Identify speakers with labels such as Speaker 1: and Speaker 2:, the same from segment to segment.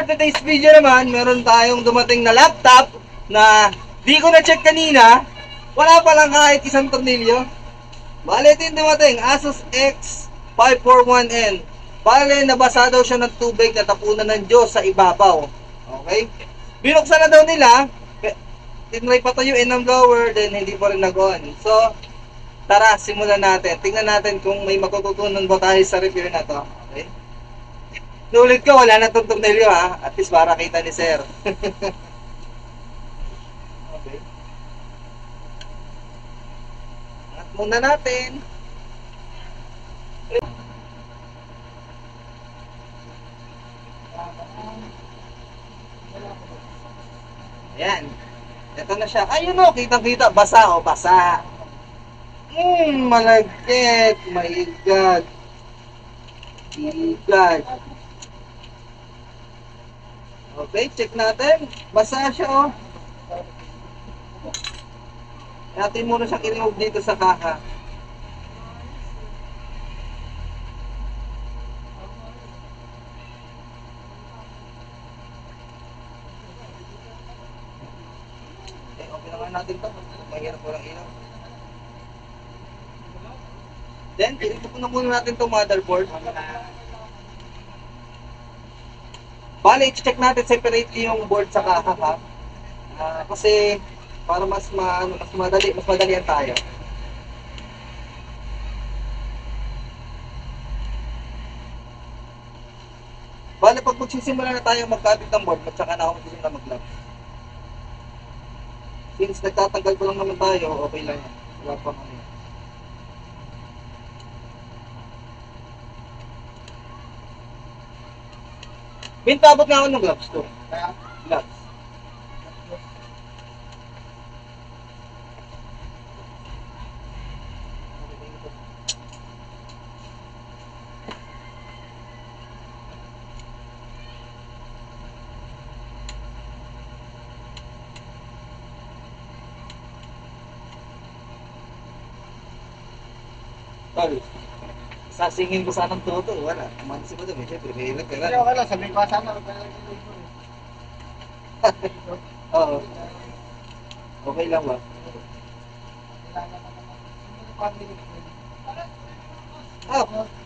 Speaker 1: for today's video naman, meron tayong dumating na laptop na di ko na-check kanina. Wala pa lang kahit isang tornilyo. Bale, ito yung dumating, Asus X541N. Bale, nabasa daw siya ng tubig, natapunan ng Diyos sa ibabaw. Okay? Binuksan na daw nila, tinry patayuin ng blower, then hindi pa rin nag-on. So, tara, simulan natin. Tingnan natin kung may matututunan ba tayo sa review na to. Okay? Nulit ko, wala na itong tornilyo ha. At least para kita ni sir. Okay. Angat muna natin. Ayan. Ito na siya. Ayun o, kitang-kita. Basa o, basa. Malagkit. Maigad. Igad. Okay, check natin. Basa siya o. Natin muna siyang i-remove dito sa kaka. Okay naman natin ito. Mahirap po lang ilaw. Then, i-remove na muna natin itong motherboard. Bale, i-check natin separately yung board sa kaka. Kasi para mas madalian tayo. Bale, pag magsisimula na tayo magkabit ng board, at saka na ako magsisimula mag-lab. Since nagtatanggal ko lang naman tayo, okay lang yan. Wala pang ano yan. Pintabot nga ako ng gloves to. Gloves. Sorry. Sasingin ko sanang toto, wala. Mansin mo doon, siyempre, may ilag ka lang.
Speaker 2: Wala, sabi ko sana.
Speaker 1: Oo. Okay lang ba?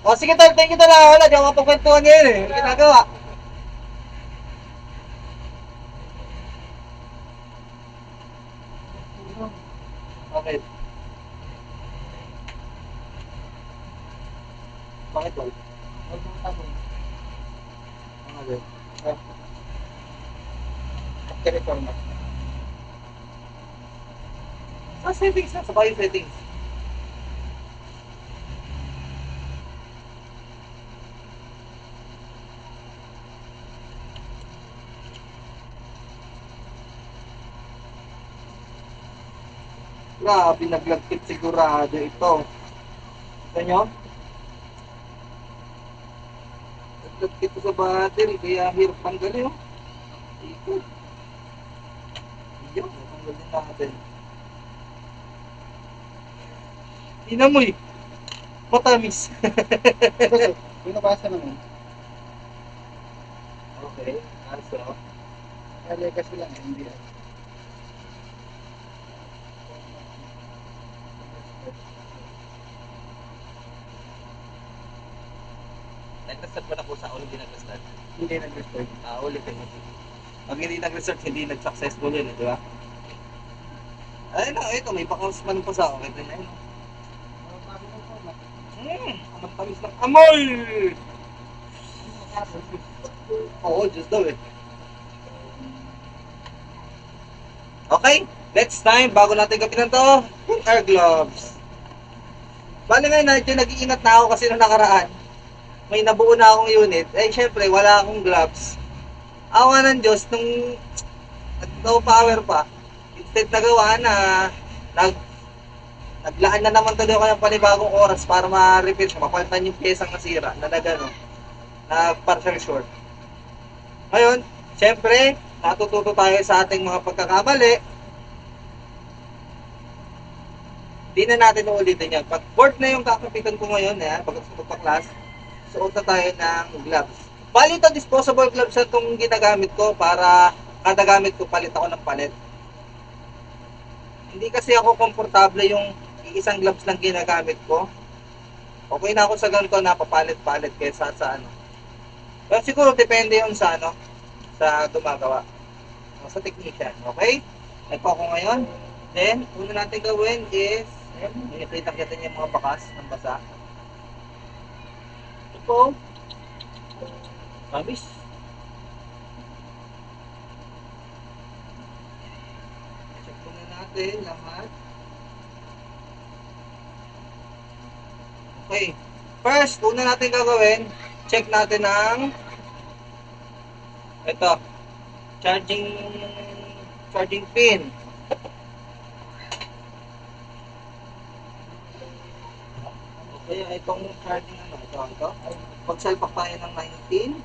Speaker 1: Oh, sige tol, thank you tol. Wala, di ako mapagkwentuhan ngayon eh. May ginagawa. Okay. Bakit tol? Ano ba?
Speaker 2: Reformat.
Speaker 1: Sa settings na, sa bio settings. Grabe, naglagkit sigurado ito. Ito nyo? Naglagkit ito sa battery, kaya hirap tanggalin. Ikot. Yun, tanggalin natin. Tingnan mo eh. Matamis.
Speaker 2: Binabasa naman.
Speaker 1: Okay, aso.
Speaker 2: Kaya kasi lang, hindi yan.
Speaker 1: Nag-restart pa na po sa ulit din nag-restart.
Speaker 2: Hindi nag-restart.
Speaker 1: Ulit din. Pag hindi nag-restart, hindi nag-successful yun, di ba? Ayun na, ito, may bakals man po sa akin. Ito na yun. Ang tamis ng amoy! Oo, just daw eh. Okay, next time, bago natin gapinan to, put our gloves. Bali ngayon, nag-iingat na ako kasi nung nakaraan. May nabuo na akong unit. Eh, syempre, wala akong gloves. Awa ng Diyos, nung no power pa, instead nagawa na, naglaan na naman tuloy ako ng panibagong oras para ma-repair siya, mapalitan yung pyesang nasira, na nagano, na partial short. Ngayon, syempre, natututo tayo sa ating mga pagkakamali. Di na natin uulitin yan. Pag board na yung kakapitan ko ngayon, pag magpa-class, suot na tayo ng gloves. Bali ito, disposable gloves na itong ginagamit ko para kada gamit ko palit ako ng palit. Hindi kasi ako komportable yung isang gloves lang ginagamit ko. Okay na ako sa ganito na papalit-palit kaysa sa ano. Pero siguro depende yun sa ano, sa gumagawa. O, sa technician, okay? Ito ako ngayon. Then, una natin gawin is, nakita niyo yung mga bakas ng basa. Ito, tamis. Check muna natin lahat. Okay. First, una natin gagawin, check natin ang ito, charging pin. Okay, itong charging ano, ito. Pagsalpak tayo ng 19.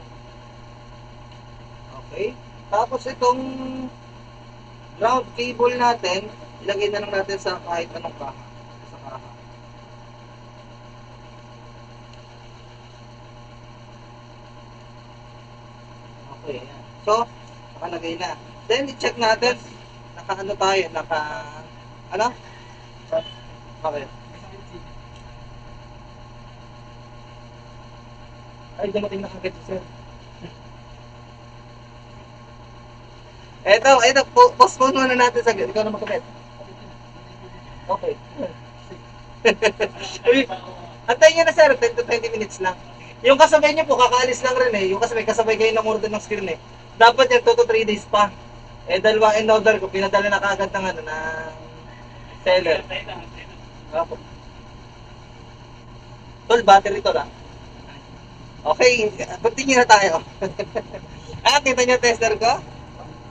Speaker 1: Okay. Tapos itong ground cable natin, ilagay na lang natin sa kahit anong kaha. Sa kaha. Okay, yan. So, nakalagay na. Then, i-check natin, naka-ano tayo, ano? Bakit? Ay, dumating na kagad, sir. Ito, postpone muna natin saglit. Ikaw na magkabit. Okay. Antayin nyo na, sir, 10 to 20 minutes lang. Yung kasabay nyo po, kakaalis lang rin eh. Yung kasabay kayo ng order ng screen eh. Dapat yan 2 to 3 days pa. Eh, dalawang in-order ko, pinadala na kagad ng ano, ng seller. Opo. Tol, battery to lang. Okay, continue na tayo. Kita nyo tester ko?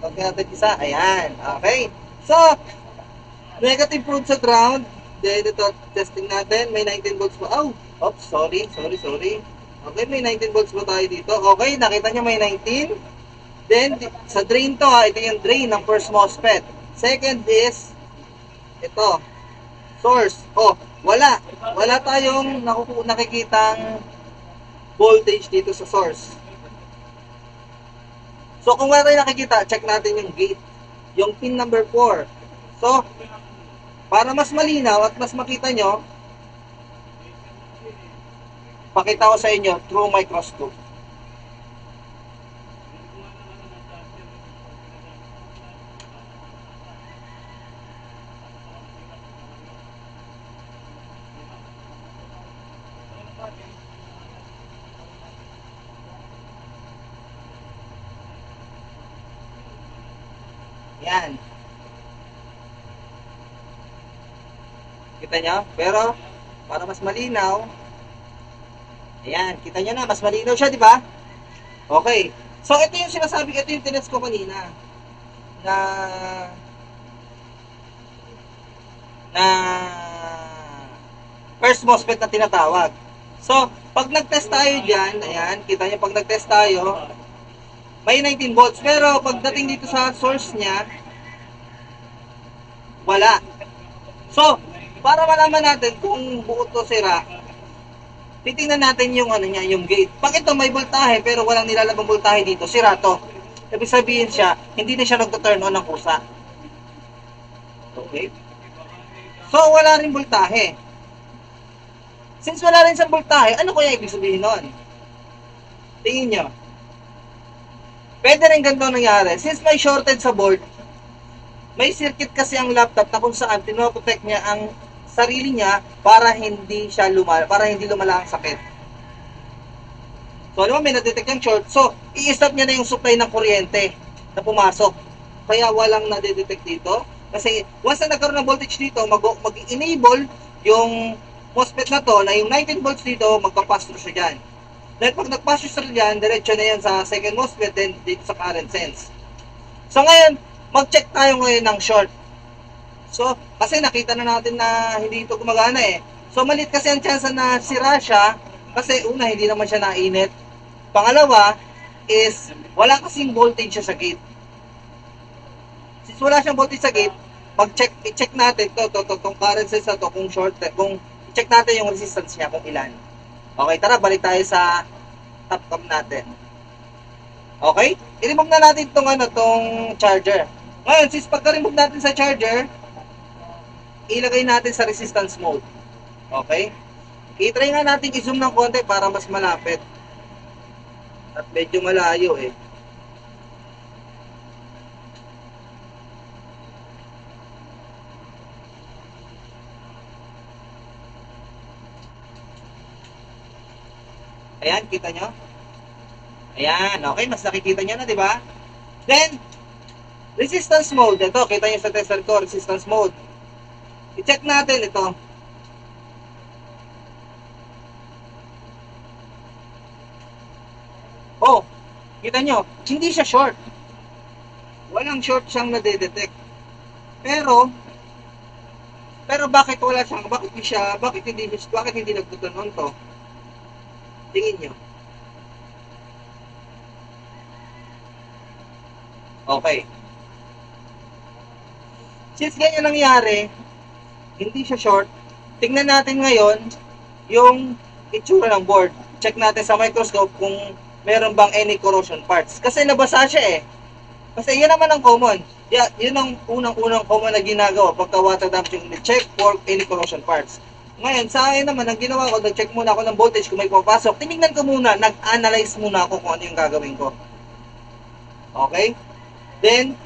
Speaker 1: Pag natin isa, ayan. Okay. So, negative proof sa ground. Then, ito, testing natin. May 19 volts po. Oh, oops, sorry. Okay, may 19 volts po tayo dito. Okay, nakita nyo may 19. Then, sa drain to ha, ito yung drain ng first MOSFET. Second is, ito, source. Oh, wala tayong nakikitang voltage dito sa source. So, kung wala tayong nakikita, check natin yung gate. Yung pin number 4. So, para mas malinaw at mas makita nyo, pakita ko sa inyo through microscope. Yan. Kita nyo? Pero, para mas malinaw, ayan, kita nyo na, mas malinaw siya, di ba? Okay. So, ito yung sinasabi, ito yung tinest ko kanina. Na first MOSFET na tinatawag. So, pag nag-test tayo dyan, ayan, kita nyo, pag nag-test tayo, may 19 volts. Pero, pagdating dito sa source niya, wala. So, para malaman natin kung buo to sira, titingnan natin yung ano niya, yung gate. Pag ito may voltahe pero walang nilalabang voltahe dito, sira to. Ibig sabihin siya, hindi na siya nagto-turn on ng kusa. Okay? So, wala rin voltahe. Since wala rin sa voltahe, ano kaya ibig sabihin nun? Tingin nyo. Pwede rin ganito nangyari. Since may shorted sa board, may circuit kasi ang laptop na kung saan pinoprotect niya ang sarili niya para hindi lumala ang sakit. So, alam mo, may na-detect yung short. So, i-stop niya na yung supply ng kuryente na pumasok. Kaya walang na-detect dito. Kasi, once na nagkaroon ng voltage dito, mag-enable yung MOSFET na to, na yung 19 volts dito, magpa-pass through siya dyan. Dahil pag nag-pass through dyan, diretso na yan sa second MOSFET, then dito sa current sense. So, ngayon, mag-check tayo ngayon ng short. So, kasi nakita na natin na hindi ito gumagana eh. So, maliit kasi ang chance na sira siya kasi una, hindi naman siya nainit. Pangalawa is, wala kasing voltage siya sa gate. Since wala siyang voltage sa gate, i-check natin itong current sense na to, kung short, kung i-check natin yung resistance niya kung ilan. Okay, tara, balik tayo sa top cam natin. Okay? I-remove na natin tong charger. Ngayon, since pagka-remove natin sa charger, ilagay natin sa resistance mode. Okay? I-try nga natin i-zoom ng konti para mas malapit. At medyo malayo eh. Ayan, kita nyo? Ayan, okay, mas nakikita nyo na, di ba? Then, resistance mode. Ito, kita nyo sa tester ko, resistance mode. I-check natin ito. Oh, kita nyo, hindi siya short. Walang short siyang nade-detect. Pero bakit wala siyang, bakit hindi nagtuturn on to? Tingin nyo. Okay. Since ganyan nangyari, hindi siya short, tingnan natin ngayon yung itsura ng board. Check natin sa microscope kung meron bang any corrosion parts. Kasi nabasa siya eh. Kasi yun naman ang common. Yun ang unang-unang common na ginagawa pagka water damage yung check for any corrosion parts. Ngayon, sa akin naman, ang ginawa ko, nag-check muna ako ng voltage kung may pumapasok. Tinignan ko muna, nag-analyze muna ako kung ano yung gagawin ko. Okay? Then,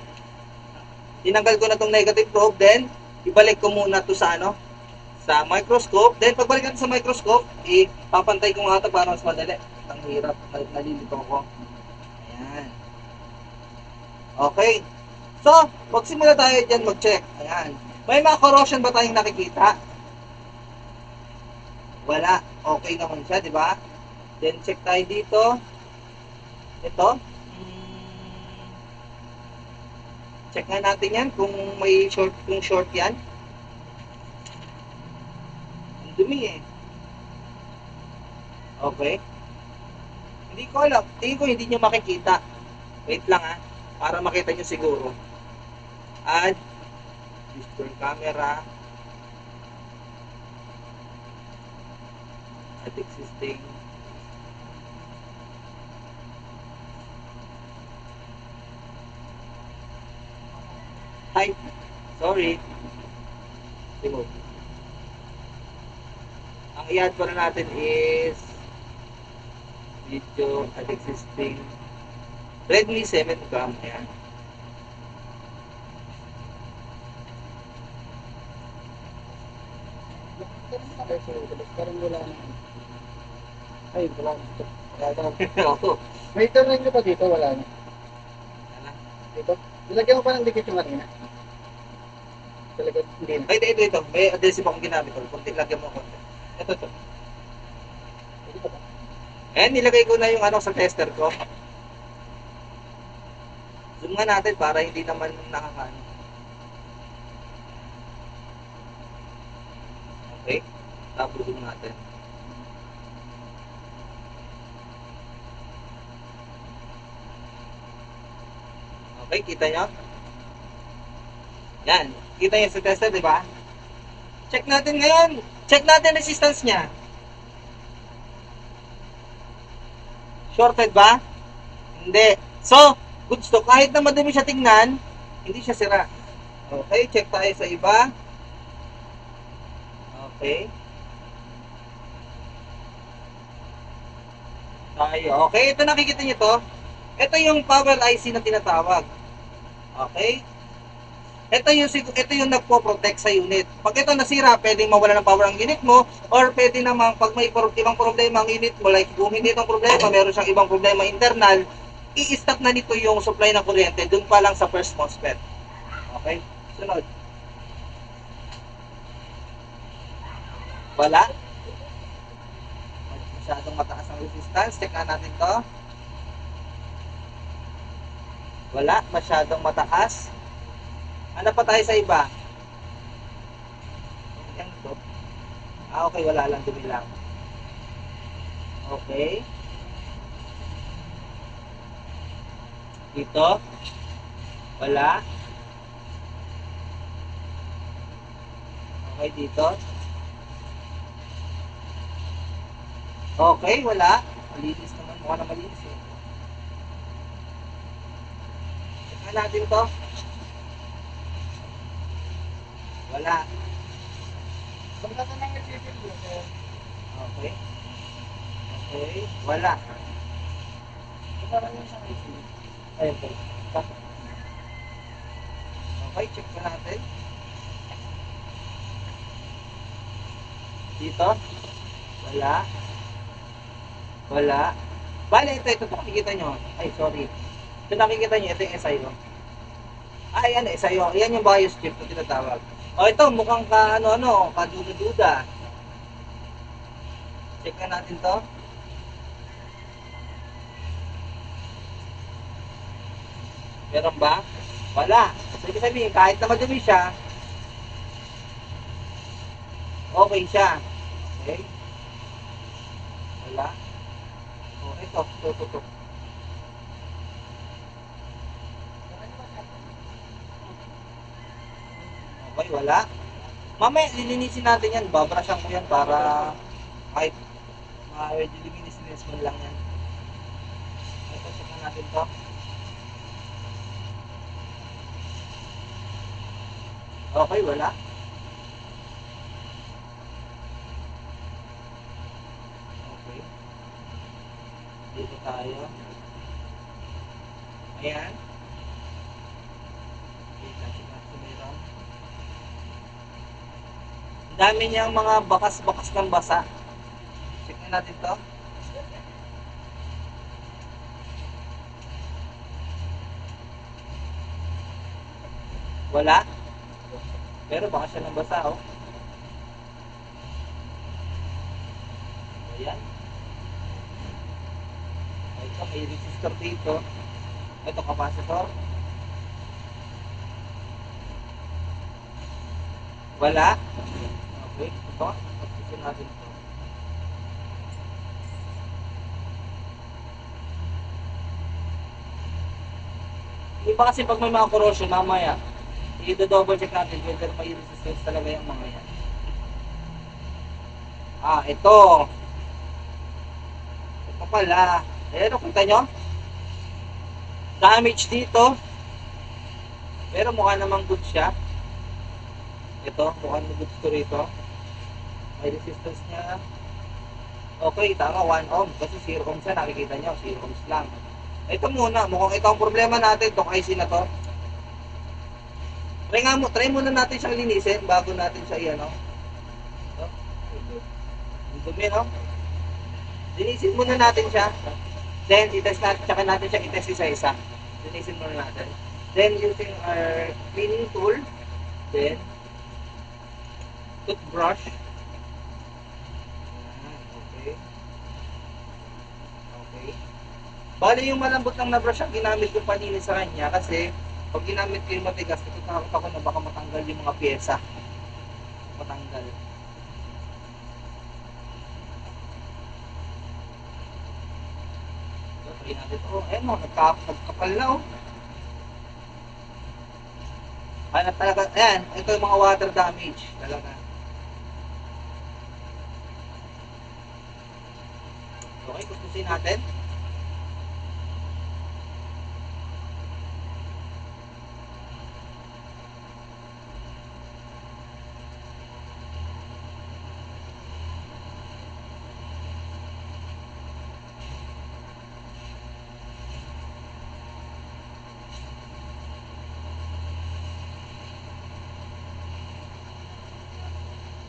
Speaker 1: tinanggal ko na itong negative probe. Then, ibalik ko muna to sa sa microscope. Then, pagbalik natin sa microscope, ipapantay ko nga ito para mas madali. Ang hirap, nalilito ko. Ayan. Okay. So, magsimula tayo dyan mag-check. Ayan. May mga corrosion ba tayong nakikita? Wala. Okay naman siya, di ba? Then, check tayo dito. Ito. Check nga natin yan kung may short yan. Ang dumi eh. Okay. Hindi ko alam. Tingin ko hindi nyo makikita. Wait lang para makita nyo siguro. Add display camera. At existing. Hi. Sorry. Remove. Ang i-add pa na natin is video at existing Redmi 7 cam. Ayan.
Speaker 2: Parang wala na. Ay, wala na. May turn nyo pa dito, wala na. Dito? Nilagyan mo pa ng dikit yung kanina. Talaga, hindi na.
Speaker 1: Ay, ito. May adhesive akong ginamit. Kunti, lagyan mo konti. Ito. Ayan, nilagay ko na yung sa tester ko. Zoom nga natin para hindi naman nakakaano. Okay. Tapos zoom natin. Okay, kita nyo? Yan. Kita nyo sa tester, di ba? Check natin ngayon. Check natin resistance niya. Shorted ba? Hindi. So, goods to. Kahit na madumi siya tingnan, hindi siya sira. Okay, check tayo sa iba. Okay. Okay, ito nakikita nyo to. Ito yung power IC na tinatawag. Okay? Ito yung nagpo-protect sa unit. Pag ito nasira, pwedeng mawala ng power ang unit mo, or pwede namang pag may ibang problema ang unit mo, like kung hindi itong problema, meron siyang ibang problema internal, i-stop na nito yung supply ng kuryente dun pa lang sa first MOSFET. Okay? Sunod. Wala. Masyadong mataas ang resistance. Check na natin to. Wala. Masyadong mataas. Ano pa tayo sa iba? Yan ito. Okay. Wala lang. Dumi lang. Okay. Dito. Wala. Okay. Dito. Okay, wala. Malinis naman. Mukha na malinis eh. Check natin to. Wala.
Speaker 2: Basta na lang i-refill mo, sir.
Speaker 1: Okay. Okay. Wala.
Speaker 2: Basta lang yung sa IC. Ayun po.
Speaker 1: Okay, check pa natin. Dito. Wala. Wala. Bale, ito nakikita nyo. Ay, sorry. Ito nakikita nyo, ito yung SIO. Ay, ano, SIO. Yan yung BIOS chip na tinatawag. O, ito, mukhang kaduda-duda. Check na natin to. Meron ba? Wala. So, ibig sabihin, kahit na madumi siya, okay siya. Okay? Wala. O, ito. Okay, wala. Mamaya, lilinisin natin yan. Babrashan ko yan para kahit medyo linis mo lang yan. Ito, check na natin to. Okay, wala. Okay. Dito tayo. Ayan. Dito natin meron. Ang dami niyang mga bakas-bakas ng basa. Check na natin to. Wala. Pero baka siya ng basa, oh. Ayan. Ito, may resistor dito. Ito, capacitor. Wala. Okay, ito. Pagsisin natin ito. Iba kasi pag may mga corrosion, mamaya, i-double check natin whether may resistance talaga yung mga yan. Ah, ito. Ito pala. Ayan, kita nyo? Damage dito. Pero mukha namang good siya. Ito, mukha namang good to rito. May resistance niya. Okay, tama, 1 ohm. Kasi 0 ohms siya, nakikita nyo, 0 ohms lang. Ito muna, mukhang ito ang problema natin, itong IC na to. Try muna natin siyang linisin bago natin siya i-ano. Ang dumi, no? Linisin muna natin siya. Then, i-test natin, tsaka natin siya i-test isa-isa. Linisin muna natin. Then, using our cleaning tool, then, toothbrush. Okay. Okay. Bali yung malambot lang na brush ang ginamit ko panlinis sa kanya kasi pag ginamit ko yung matigas, natatakot ako na baka matanggal yung mga pyesa. Matanggal. So, try natin ito. Ayan o, nagkapal na o. Ayan talaga, ayan, ito yung mga water damage. Talaga. Okay, kustusin natin.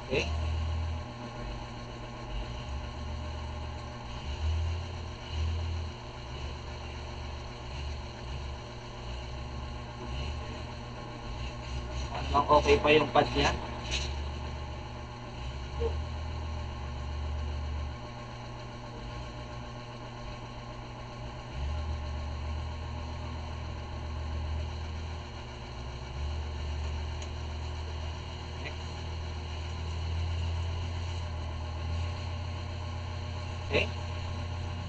Speaker 1: Okay. Ano okay pa yung pad niya? Okay.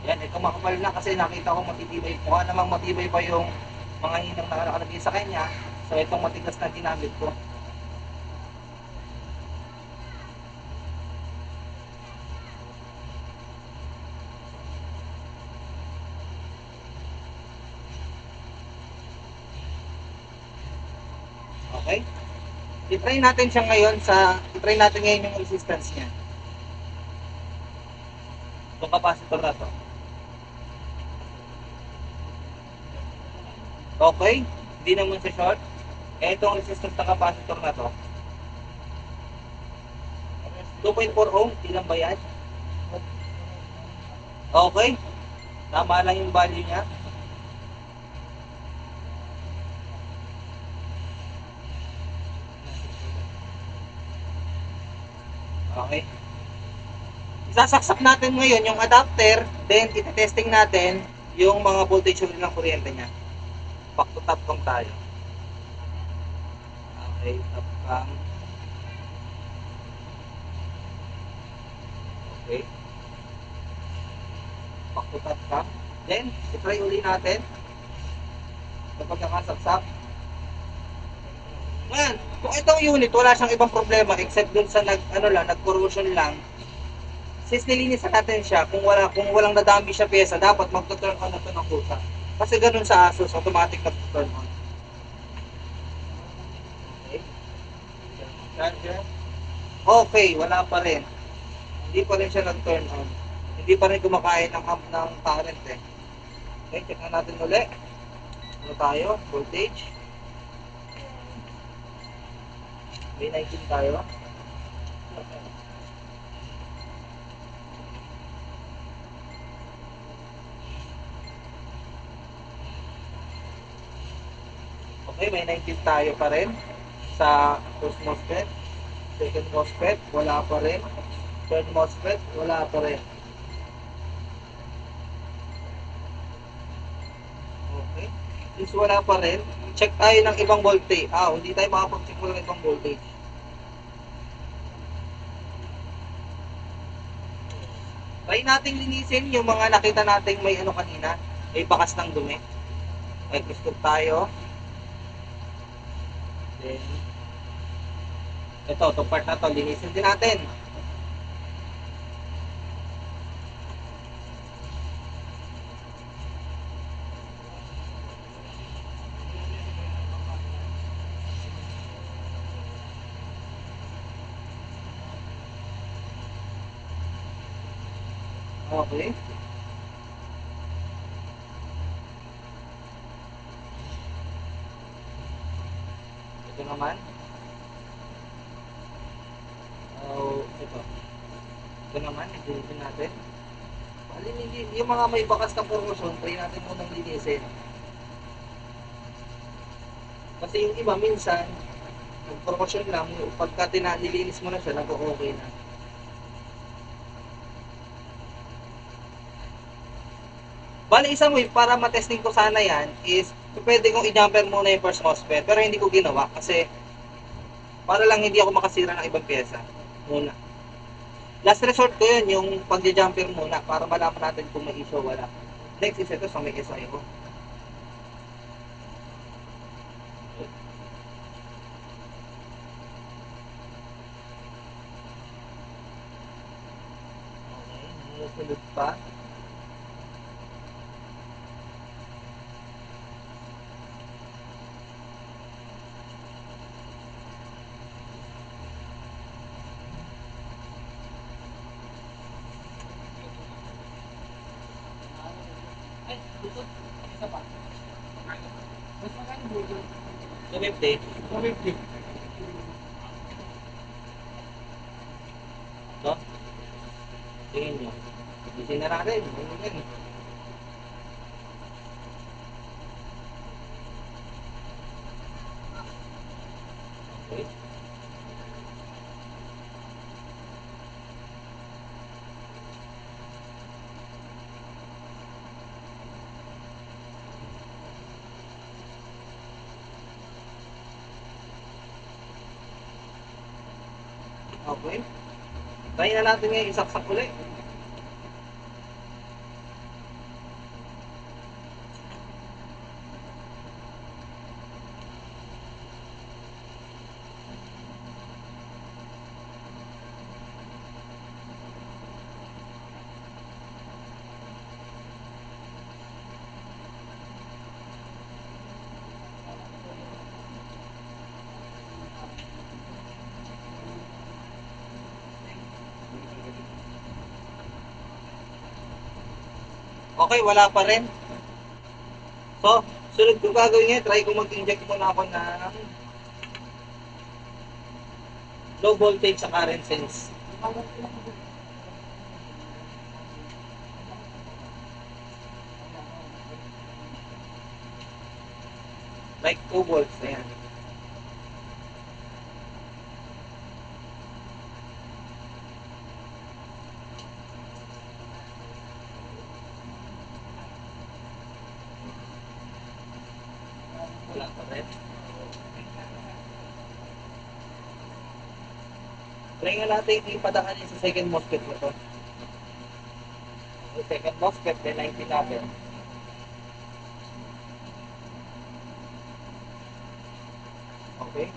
Speaker 1: Yan, ito makapal na kasi nakita ko matitibay. Mukha namang matibay pa yung mga hinang na nakalagay sa kanya. So itong matigas na ginamit ko. Okay? I-try natin siya ngayon i-try natin ngayon yung resistance niya. Itong capacitor na to. Okay? Hindi naman sa short. Itong resistance na capacitor na to. 2.4 ohm, ilan ba yan? Okay? Tama lang yung value niya. Okay. Isasaksak natin ngayon yung adapter, then iti-testing natin yung mga voltage ng kuryente niya. Back to top cam tayo. Okay, top cam. Okay. Back to top cam. Then, i-try uli natin. Kapag nakasaksak. Ngayon, kung itong unit, wala siyang ibang problema except dun sa nag-corrosion lang. Since nilinisan natin siya, kung walang nadambi siya pyesa, dapat magto-turn on na ito ng kusa. Kasi ganun sa Asus, automatic nag-turn on. Okay. Charger. Okay, wala pa rin. Hindi pa rin siya nag-turn on. Hindi pa rin kumakain ng current eh. Okay, check na natin ulit. Ano tayo? Voltage. May 19 tayo. Okay, may 19 tayo pa rin sa first MOSFET. Second MOSFET, wala pa rin. Third MOSFET, wala pa rin. Okay. Since wala pa rin, check tayo ng ibang voltage. Hindi tayo makapag-check mo ng ibang voltage. Try nating linisin yung mga nakita nating may kanina, may bakas ng dumi. Microscope tayo. Then, itong part na to, linisin din natin. Okay. Ito naman. Ito. Ito naman, linisin natin. Yung mga may bakas ng corrosion, try natin munang linisin. Kasi yung iba minsan, nag-corrosion lang, pagka nilinis mo na siya, nag-okay na. Bali, isang way para matesting ko sana yan is pwede kong i-jumper muna yung first MOSFET pero hindi ko ginawa kasi para lang hindi ako makasira ng ibang pyesa muna. Last resort ko yun, yung pag-jumper muna para malaman natin kung may issue o wala. Next is ito sa may SI ko. Okay, numusunod pa. Isa pa. Mas maganda Bluetooth. 250. 250. Ito? Tingin nyo. Isin na natin. Okay. Okay. Try na natin ngayon isaksak ulit. Okay, wala pa rin. So, sunod ko gagawin ngayon, try ko mag-inject muna ako ng low voltage sa current sense. Like 2 volts na yan. Wala pa rin. Try nga natin ipadaan sa second MOSFET na to. Yung second MOSFET, then 90 natin. Okay.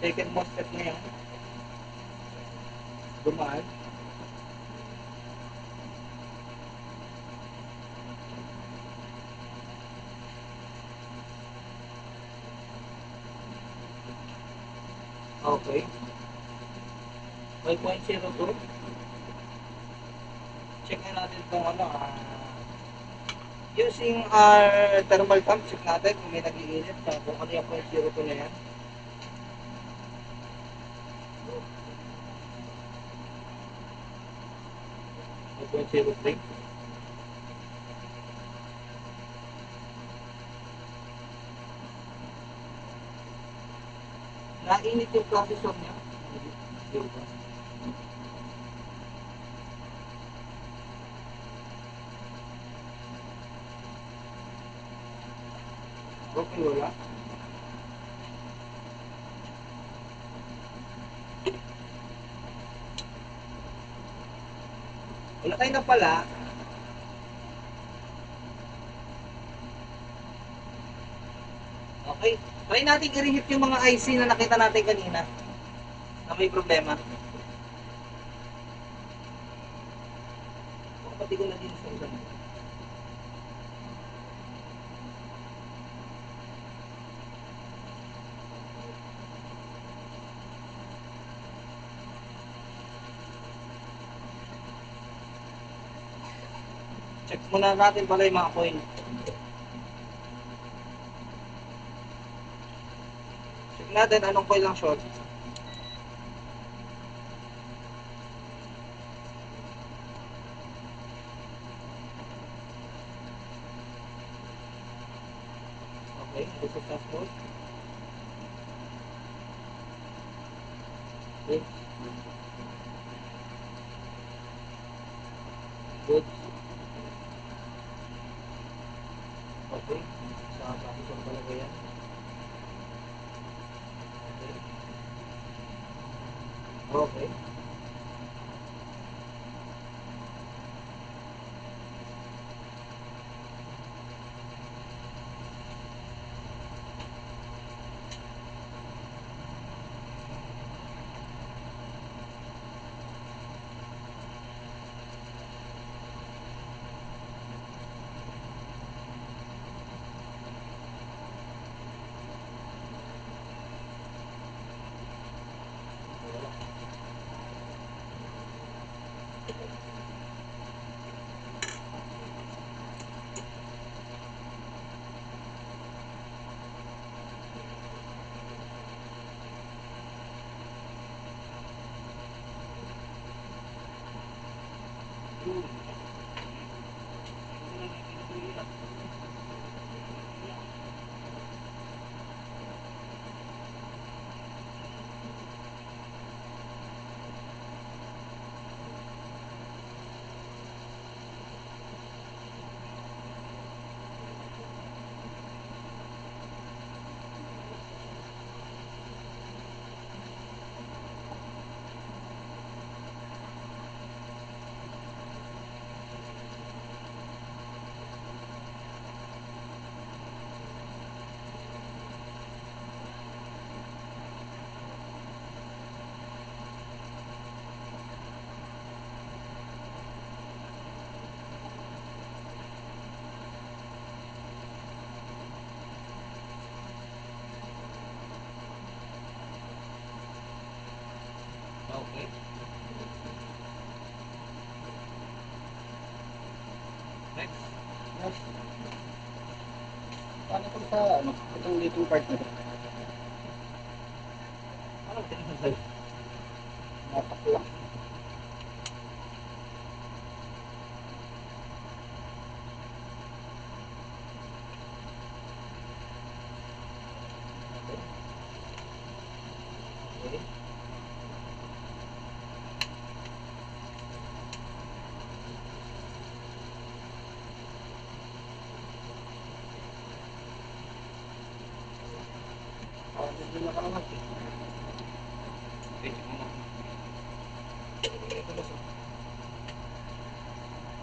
Speaker 1: Second MOSFET na yan. Dumaan. Okay. 5.02. Check na natin itong ano, using our thermal pump, check natin kung may nag-iinit, kung ano yung 0.02 na yan. May 0.03. Nainit yung processor niya. Okay, wala. Wala tayo na pala. Okay. Try natin i-reheat yung mga IC na nakita natin kanina na may problema. Pati ko na din sa isang. Check muna natin pala yung mga coil. Check natin anong coil ang short. Okay, resistance mode. Okay. Good. Okay. Sa processor talaga yan. Okay. Okay.
Speaker 2: Paano kung sa, ano, itong little part na ito?
Speaker 1: Parang tinanggal.
Speaker 2: Natakla.
Speaker 1: Okay.
Speaker 2: Medyo nakaangat eh.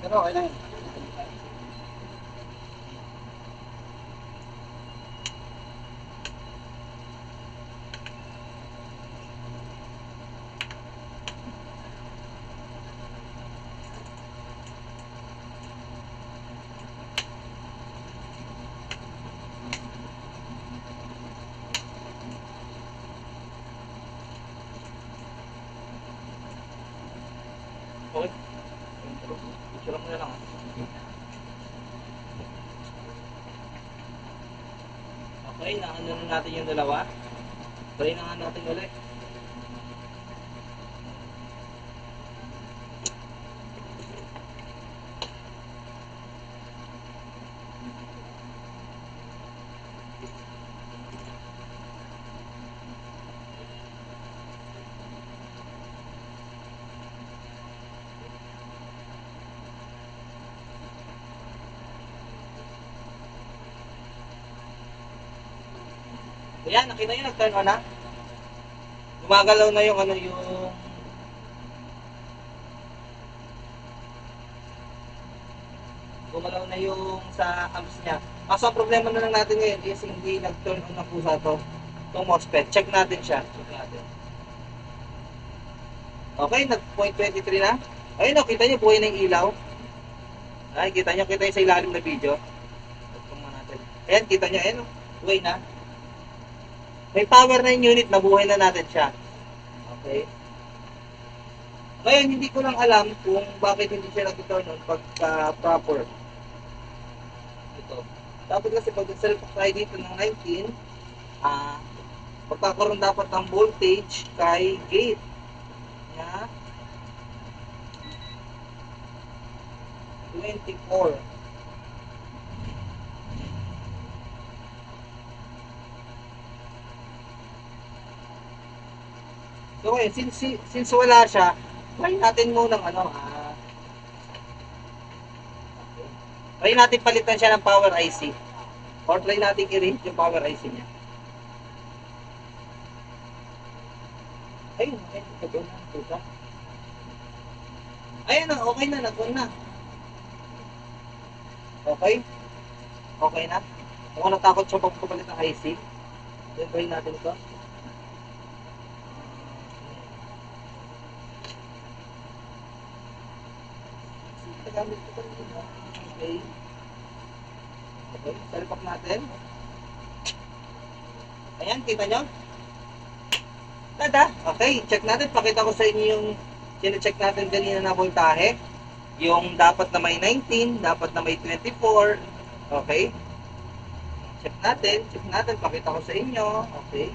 Speaker 2: Pero okay na yun.
Speaker 1: Okay. Picture mo na lang. Okay, naano na natin yung dalawa. Try na nga natin ulit. Ayan, nakita nyo, nag-turn on na. Gumagalaw na yung ano yung gumalaw na yung sa amps niya. Kaso ang problema na lang natin ngayon is hindi nag-turn on na pusa to. Itong MOSFET. Check natin siya. Check natin. Okay, nag-0.23 na. Ayun o, kita nyo, buhay na yung ilaw. Ay, kita nyo sa ilalim na video. Natin. Ayan, kita nyo, ayan o, buhay na. May power na yung unit, nabuhay na natin siya. Okay. Ngayon, hindi ko lang alam kung bakit hindi siya nag-turn on pagka proper. Ito. Dapat kasi pag self try dito ng 19, magkakaroon dapat ng voltage kay gate. Na 24. So, okay, since wala siya, try natin muna ng ano, try natin palitan siya ng power IC. Or try natin i-read yung power IC niya. Ayun, okay, nag-on na, puta. Ayun na, okay na, nag-on na. Okay? Okay na? Kung natakot siya pagpapalit ng IC, then try natin ito. Gamit ko kanina. Okay. Okay, salpak natin. Ayan, kita nyo? Tada! Okay, check natin. Pakita ko sa inyo yung sine-check natin kanina na voltahe. Yung dapat na may 19, dapat na may 24. Okay. Check natin. Pakita ko sa inyo. Okay.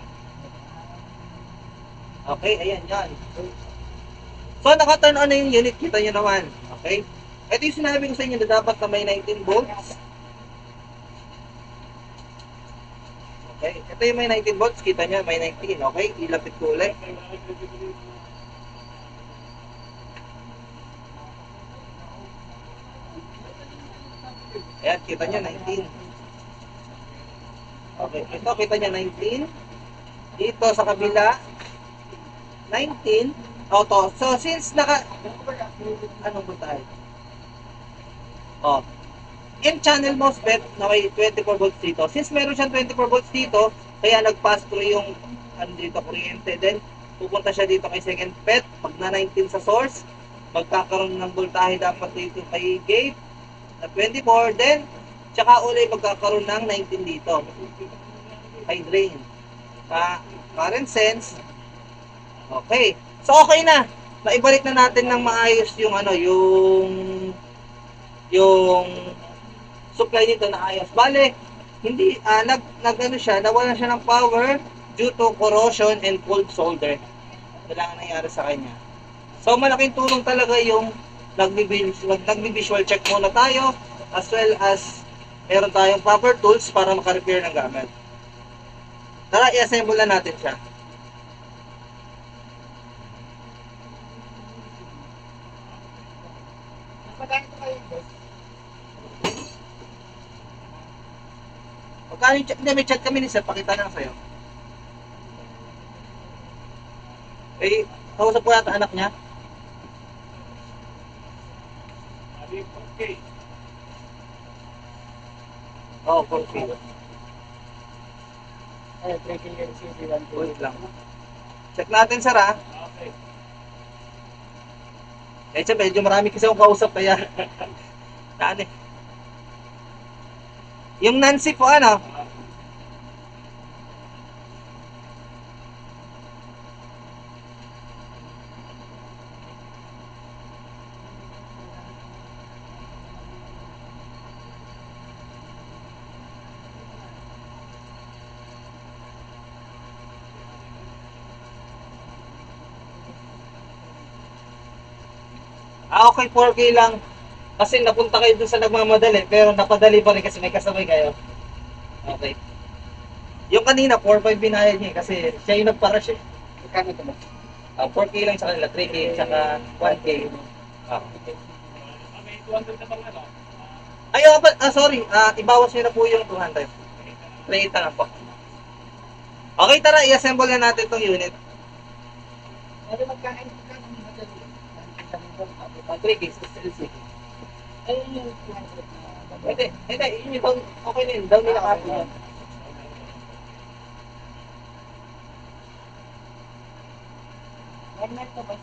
Speaker 1: Okay, ayan yan. So, naka-turn on na yung unit. Kita nyo naman. Okay. Ito yung sinabi ko sa inyo na dapat na may 19 volts. Okay. Ito yung may 19 volts. Kita nyo, may 19. Okay. Ilapit ko ulit. Ayan, kita nyo, 19. Okay. Ito, kita nyo, 19. Dito sa kabila, 19. Auto. So, since anong ba tayo? Oh. N-channel MOSFET na may 24 volts dito. Since meron siyang 24 volts dito, kaya nag-pass through yung dito kuryente. Then, pupunta siya dito kay second FET. Pag na 19 sa source, magkakaroon ng voltahe dapat dito kay gate na 24. Then, tsaka uli magkakaroon ng 19 dito. Kay drain. Current sense. Okay. So, okay na. Naibalik na natin ng maayos yung yung supply nito na ayos. Bale, hindi, ano siya, nawalan siya ng power due to corrosion and cold solder. Wala nga nangyari sa kanya. So, malaking tulong talaga yung nagbi-visual check muna tayo as well as meron tayong proper tools para maka-repair ng gamit. Tara, i-assemble na natin siya. Magkano yung check? Hindi, may chat kami ni Sir. Pakita na lang sa'yo. Eh, kausap ko yata anak niya. Oo, 4K.
Speaker 2: Ay, 3K LCD, 1K.
Speaker 1: Wait lang. Check natin, Sir, ha? Eh, siya, medyo marami kasi akong kausap, kaya... Naan eh. Yung Nancy po, ano? Ah, okay, 4K lang. Kasi napunta kayo dun sa nagmamadali, pero napadali pa rin kasi may kasabay kayo. Okay. Yung kanina, 4.5 binayad niya kasi siya yung nagparash eh.
Speaker 2: Magkano ito ba?
Speaker 1: 4K lang sa kanila, 3K, tsaka 1K. Ah. Ay, sorry. Ibawas niyo na po yung 200. 3 na lang po. Okay, tara, i-assemble na natin itong unit.
Speaker 2: Pero magkano ng madali?
Speaker 1: 3K, SLC.
Speaker 2: Ay, yung 200 na
Speaker 1: Hindi, yun yung down, okay na yun. Down nila kapon yan.
Speaker 2: Magnet to ba?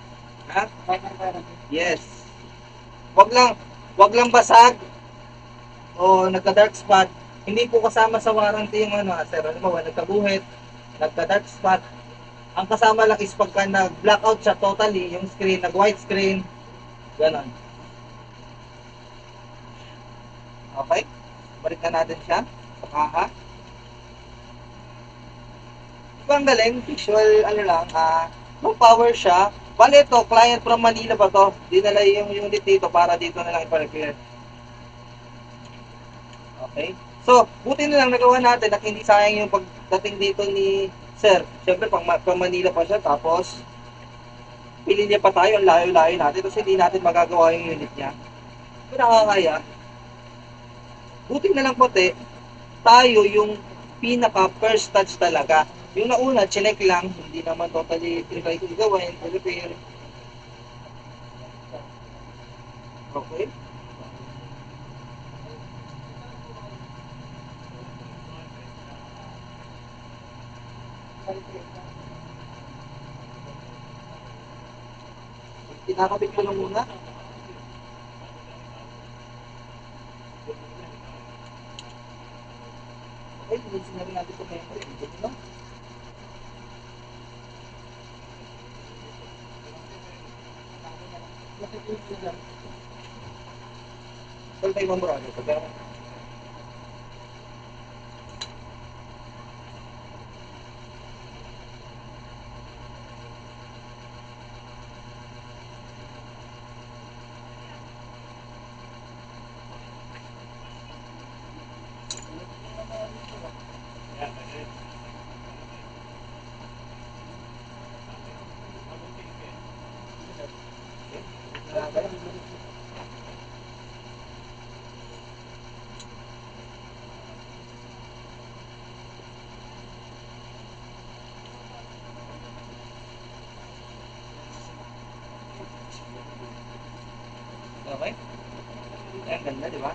Speaker 1: Ha?
Speaker 2: Magnet warranty.
Speaker 1: Yes. Wag lang basag o nagka-dark spot. Hindi po kasama sa warranty yung ano, sir. Halimbawa, nagkaguhit, nagka-dark spot. Ang kasama lang is pagka nag-blackout siya totally, yung screen, nag-white screen, ganon. Okay? Balik na natin siya sa kaha. Diba ang galing? Visual, ano lang, no power siya. Bale ito, client from Manila ba to? Dinala yung unit dito para dito na lang ipa-repair. Okay? So, buti na lang nagawa natin at hindi sayang yung pagdating dito ni Sir. Siyempre, from Manila pa siya, tapos pili niya pa tayo, ang layo-layo natin, kasi hindi natin magagawa yung unit niya. Kung nakakaya, buti na lang puti, tayo yung pinaka first touch talaga. Yung nauna, chinek lang, hindi naman totally try ko gawin, repair. Okay? Kinakabit ko lang muna. Okay, minsan na rin natin ito memory. Dito na. Saan tayo mamurado? Pero okay? Ang ganda, di ba?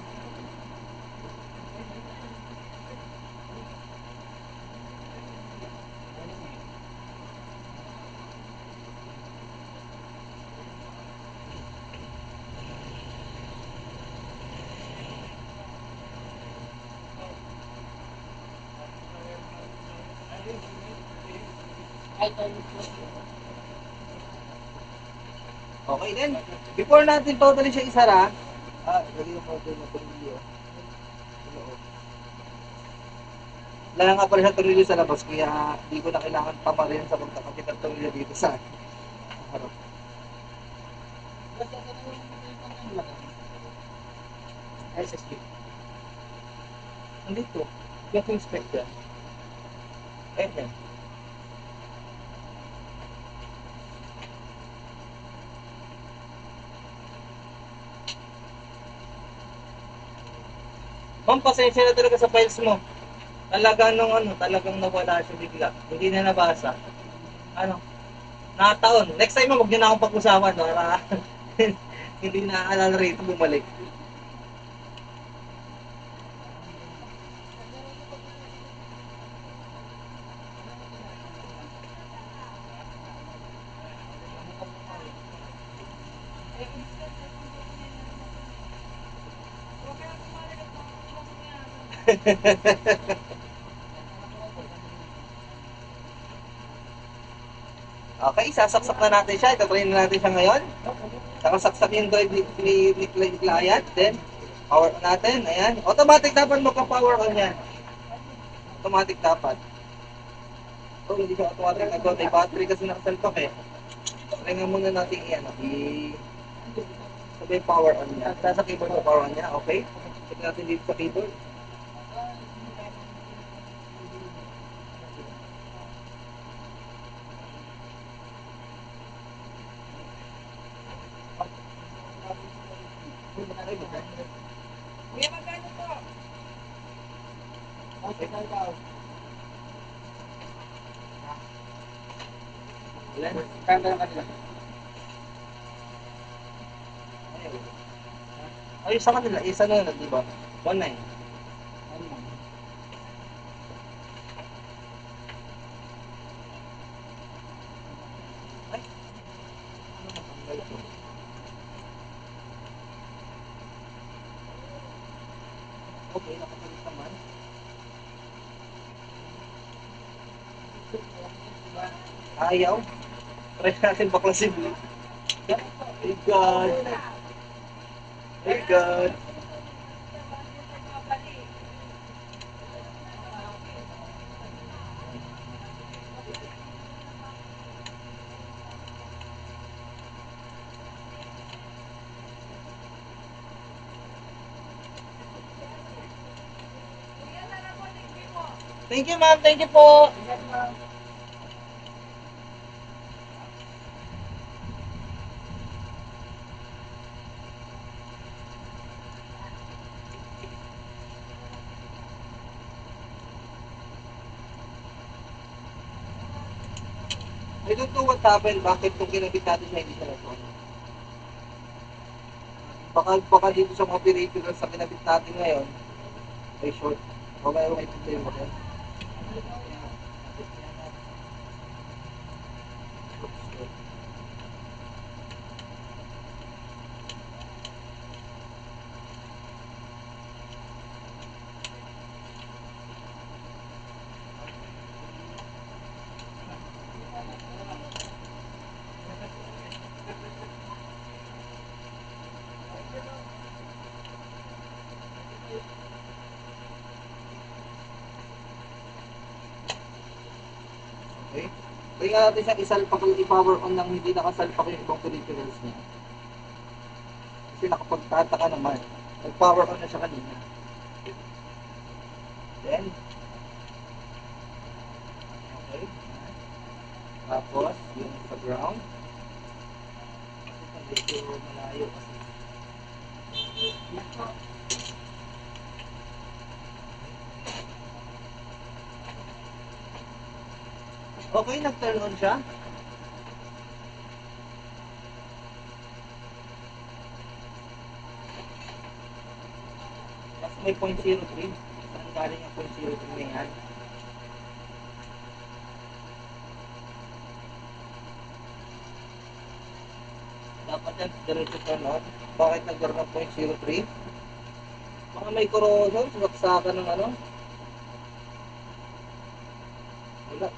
Speaker 1: Okay din. Before natin totally siya isara, lagay yung powder na pamilyo. Wala nga pala siya tornilyo sa labas, kaya hindi ko na kailangan tamarin sa pagkakabit ng tornilyo dito sa harap.
Speaker 2: Basta ka na yung pang wala. SSD.
Speaker 1: Nandito. Yung inspect yan. Ayan. Ma'am, pasensya na talaga sa files mo. Talagang nung ano, talagang nawala siya bigla. Hindi na nabasa. Ano? Nakataon. Next time, ma'am, huwag niyo na akong pag-usapan para hindi na aalala rito bumalik. Okay, sasaksak na natin siya. Ito-train na natin siya ngayon. Nakasaksak yung drive ni client. Then, power on natin. Ayan. Automatic dapat magka-power on yan. Automatic dapat. So, hindi siya automatic. May battery kasi nakasalpak eh. Try nga muna natin yan. Sabay power on niya. Sa keyboard na power on niya. Okay. Check natin dito sa keyboard.
Speaker 3: Kuya, magkano po?
Speaker 1: Ilan?
Speaker 2: Kanta lang kanila.
Speaker 1: Ay, sa kanila, isa na di ba? 1.9. Ay, ano matanggal ko? Okay, nakapalit naman. Ayaw. Try natin baklasin. My God. My God. Thank you, ma'am. Thank you po. I don't know what happened. Bakit kung kinabit natin siya, hindi siya nag-on? Baka dito sa mga peripheral sa kinabit natin ngayon, ay short. O kaya may problema din. Okay? Kaya nga natin siyang isalpak yung i-power on nang hindi nakasalpak yung ibang peripherals niya. Kasi nakapagtataka naman. Nag-power on na siya kanina. Then, okay. Tapos, yung sa ground. Kasi medyo malayo kasi. Okay, nag-turn on siya. Tapos may 0.03. Saan galing ang 0.03 na yan? Dapat yan, diretso turn on. Bakit nagkaroon ng 0.03? Baka may corrosion, sumaksakan ng ano. Wala.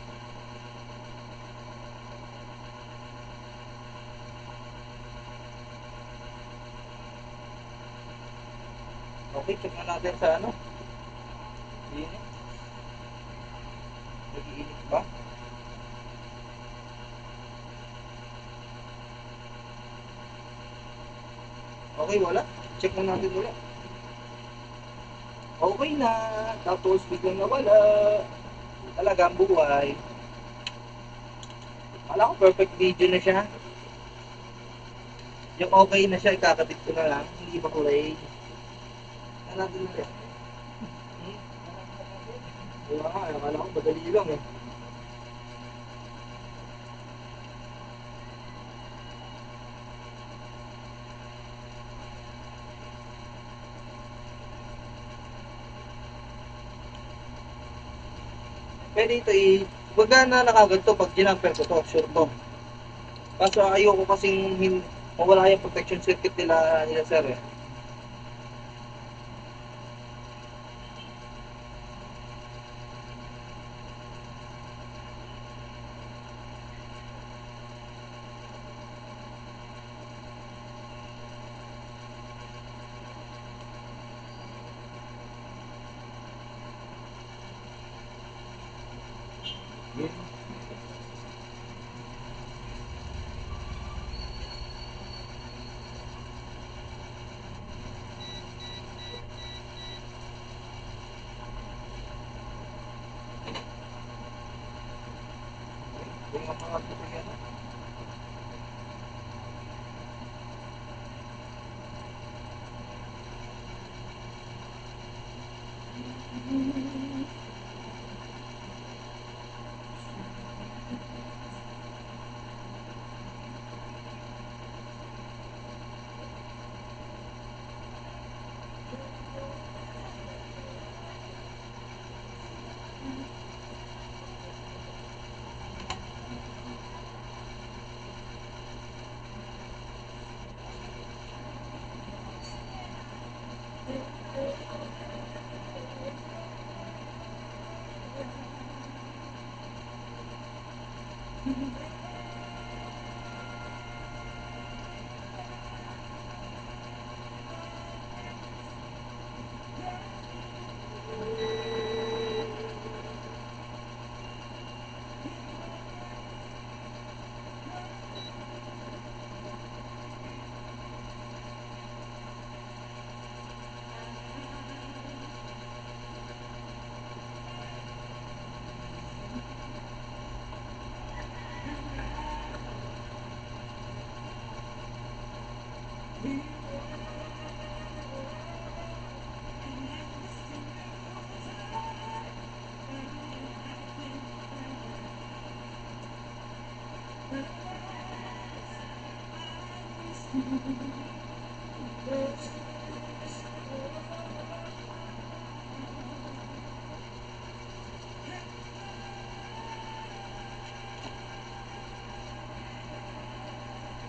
Speaker 1: Okay, check na natin sa ano. Hindi. Nag-iinit ba? Okay, wala. Check mo natin ulit. Okay na. Tapos biglang nawala. Talagang buhay. Wala ko perfect video na siya. Yung okay na siya, ikakabit ko na lang. Hindi ba kulay? Ano natin ulit? Wala nga, akala ko madali lang eh. Pwede ito gumagana na kagad to pag ginamper ko to, sure to. Kaso ayoko kasing mawala yung protection circuit nila sir eh. Yung mga tutugan.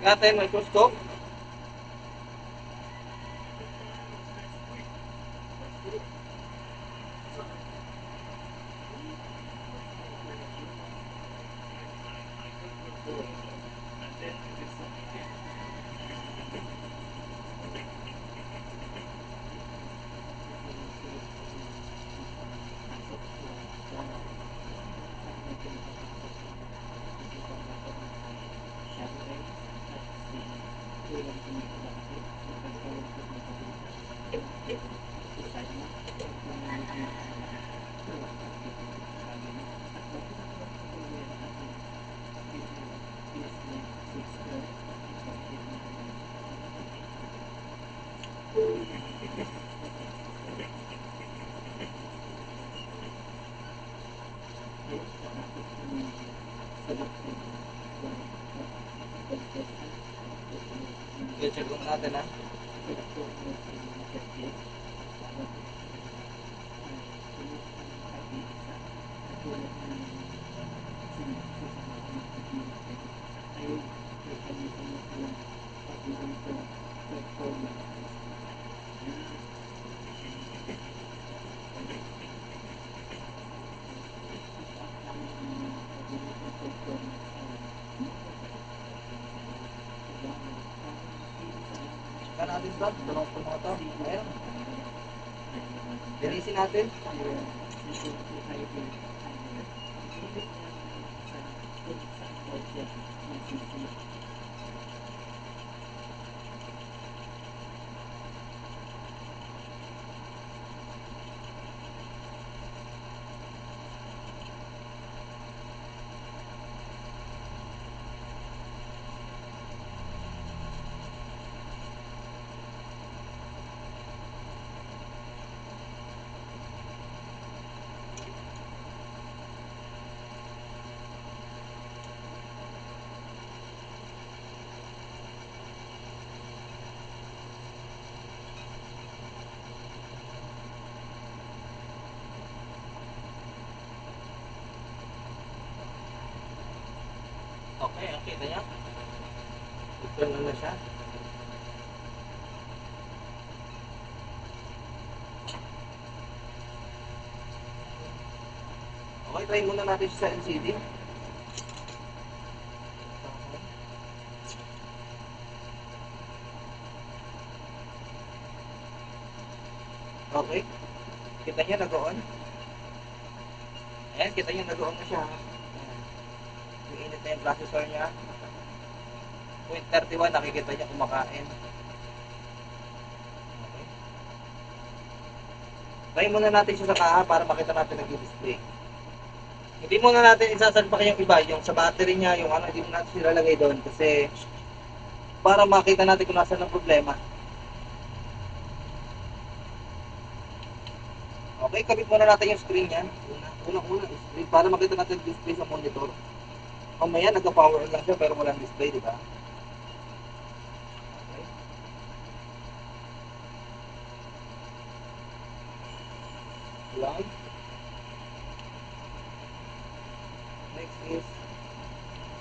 Speaker 1: Nga tayo microscope. I-check ko natin ha. Check natin to. Dalawang po mga to. Ayan. Linisin natin. Okay, kita niya. Ito na siya. Okay, try muna natin siya sa LCD. Okay. Kita niya nag-on. Ayan, kita niya nag-on na siya. Ayan. Yung init na yung processor niya. 0.31, nakikita niya kumakain. Okay. Try muna natin siya sa kaha para makita natin nag-display. Hindi muna natin isasalpak yung iba, yung sa battery niya, yung ano, hindi muna natin silalagay doon kasi para makita natin kung nasa ng problema. Okay, kabit muna natin yung screen niya. Unang-una, screen para makita natin yung display sa monitor. Mamaya, nagka-power on lang siya pero walang display, di ba? Okay. Plug. Next is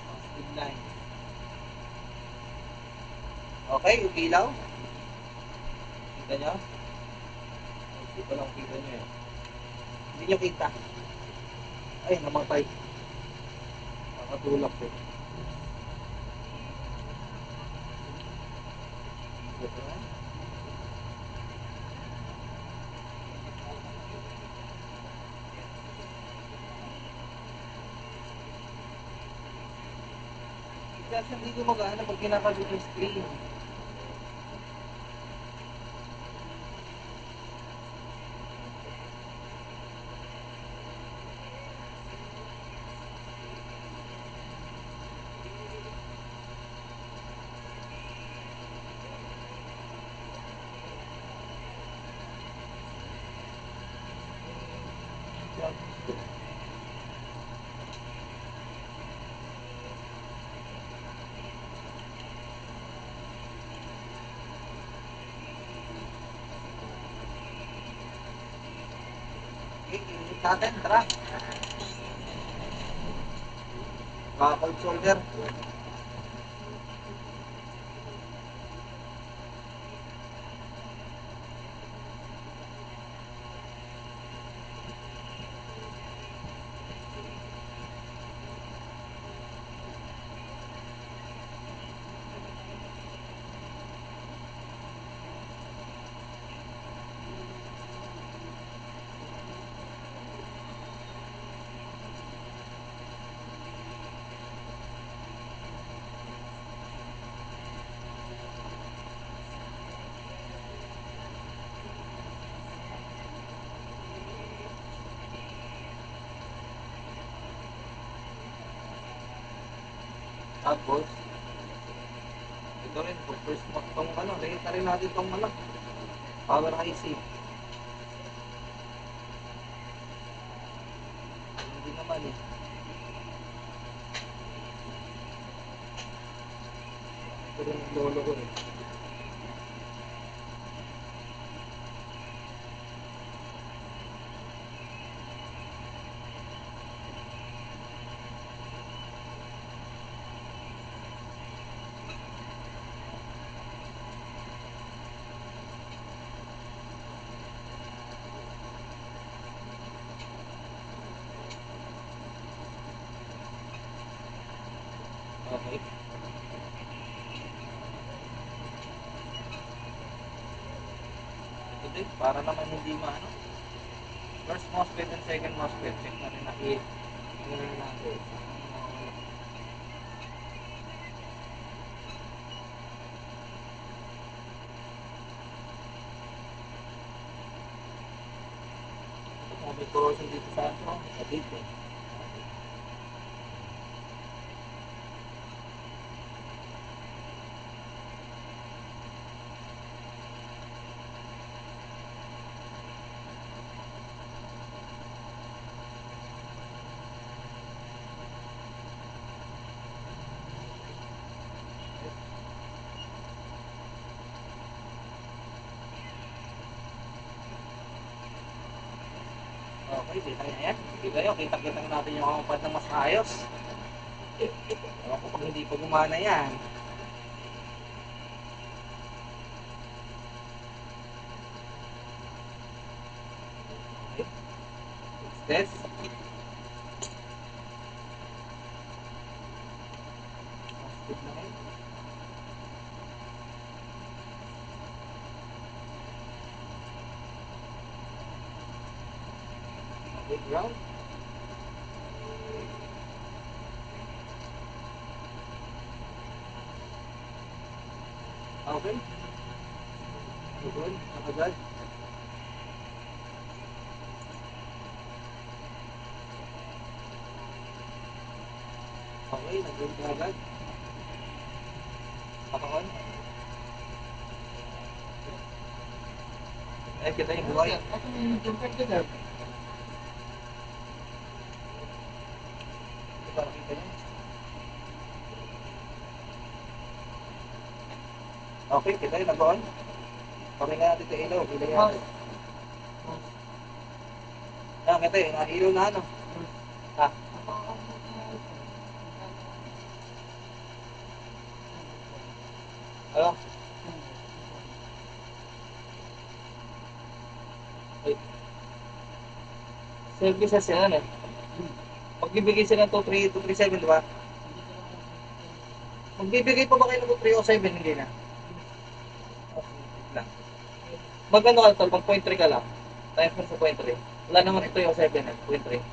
Speaker 1: positive line. Okay, upilaw. Kita nyo? Dito lang kita nyo eh. Hindi nyo kita. Ay, namatay. Nakatulak eh. Dito na. Kasi hindi ko mag-ano pag kinakabit yung screen. Okay, i-unit natin, tara. Cold shoulder. Tapos, ito rin, kung first mo itong ano, nakita rin natin itong ano, power IC. Hindi naman eh. Ito rin yung lolo ko eh. Okay. Ito din, para naman hindi maano. First MOSFET and second MOSFET, check na rin natin. Ano rin natin. Ito, may corrosion dito sa ano, sa dito eh. Okay, kita nyo yan. Kita nyo, kita-kita natin yung pad ng mas ayos. Ewan ko pag hindi pa gumana yan. Okay. Next test. Positive na ngayon. Okay, ground. Okay. Good. Nakagad. Okay, nag-good na agad. Nakaon. Eh, kita yung buhay.
Speaker 2: Ako yung jumper ko, sir.
Speaker 1: Ito para kita niyo. Okay, kita yung nag-on. Paminga natin ito ilaw. Ilaw yan. Yan, kita yung ilaw na ano. Ha? Ano? Wait. Services yan eh. Magbibigay sila ng 237, di ba? Magbibigay pa ba kayo ng 307? Hindi na. Okay, wait lang. Mag-ano ka tol? Mag 0.3 ka lang. Times mo sa 0.3. Wala naman 307 eh. 0.3.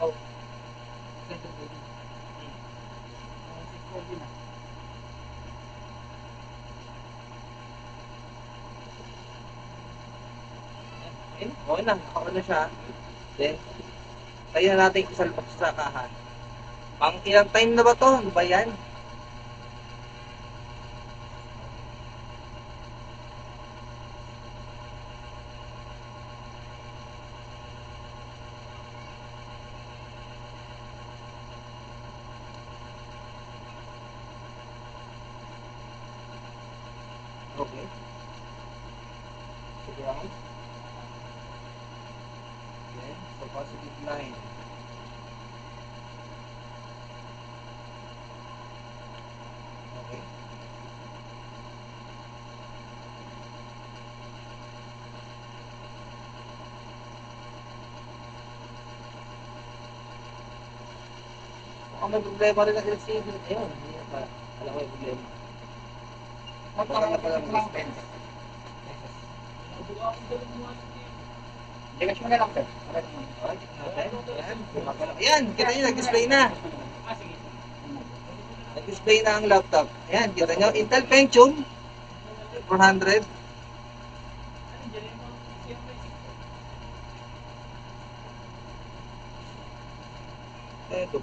Speaker 1: Oh. Okay na. Nakaon na siya. Then, tayo na natin isalpak sa sakahan. Pang ilang time na ba to? Ano ba yan? Okay. So, ground. Then, so positive line. Okay. Baka may problema rin ang LCD. Ayun, hindi na pa. Alam ko yung problema. Parang na pala ng dispense.
Speaker 2: Ligas mo na lang, sir.
Speaker 1: Okay, natin. Ayan. Ayan, kita nyo, nag-display na. Nag-display na ang laptop. Ayan, kita nyo, Intel Pentium 400. Ito.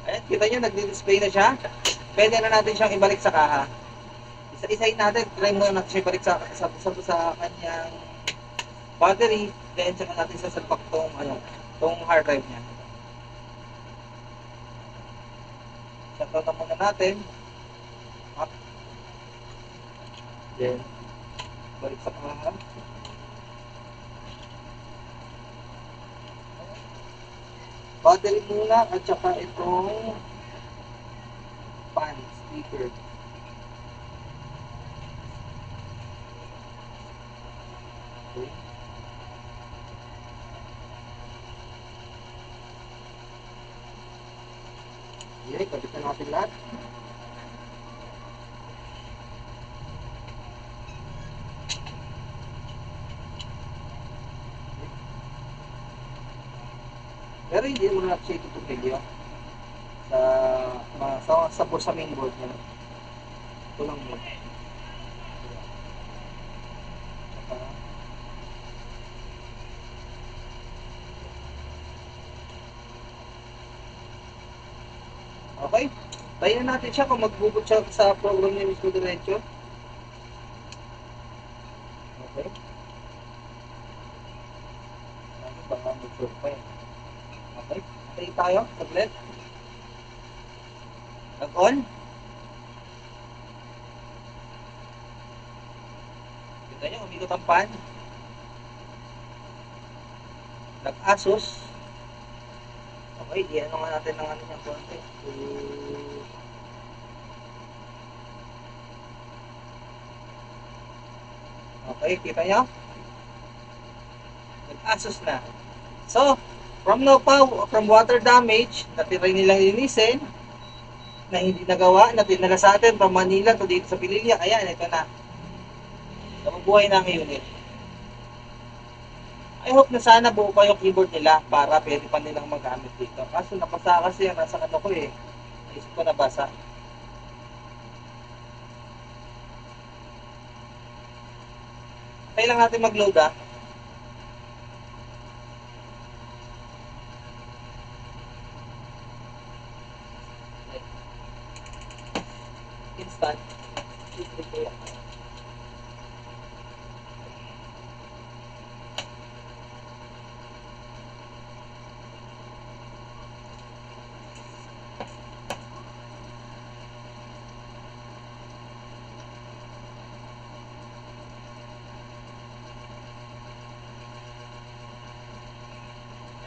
Speaker 1: Ayan, kita nyo, nag-display na siya. Pwede na natin siyang ibalik sa kaha. Isa-isahin natin. Try muna natin siya ibalik sa kanyang battery. Then, saka natin sasalpak tong hard drive niya. Shutdown na muna natin. Up. Then, balik sa kaha. Battery muna at saka itong fan, speaker. Okay. Okay, kabit na natin lahat. Pero hindi mo na siya itutupilyo sa mainboard niya. Ito lang mo. Okay. Tayo na natin siya kung magbubot siya sa program niya mismo diretso. Okay. Ano ba ang mag-sure pa yan? Okay. Tayo tayo. Saglit. Nag-on. Ganyan, umikot ang pan. Nag-asos. Okay, i-ano nga natin ng ano niya, konti. Okay, kita nyo? Nag-asos na. So, from water damage, natira nilang linisin, na hindi nagawa, na tinala sa atin from Manila to dito sa Pililla. Ayan, ito na. Nabubuhay na ang unit. I hope na sana buo pa yung keyboard nila para pwede pa nilang magamit dito. Kaso napasa kasi yan, nasa ano ko eh. Isip ko nabasa. Kaya lang natin mag-load ah. Instant.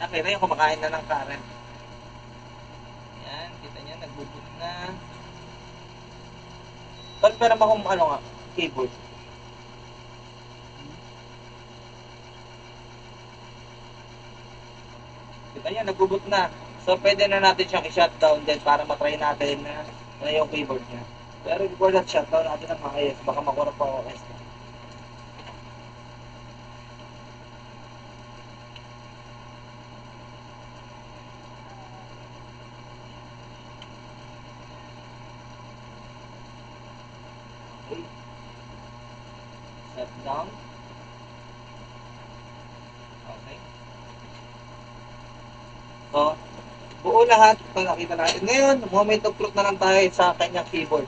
Speaker 1: Okay na yung kumakain na ng current. Yan, kita nyo, nagbuboot na. Pero naman kung ano nga, keyboard. Kita nyo, nagbuboot na. So, pwede na natin siyang i-shutdown din para matry natin na yung keyboard niya. Pero before that shutdown natin ang maayos, baka makurap pa OS na. Okay. Shutdown. Okay. So, buo lahat ito nakita natin. Ngayon, moment of truth na lang tayo sa kanyang keyboard.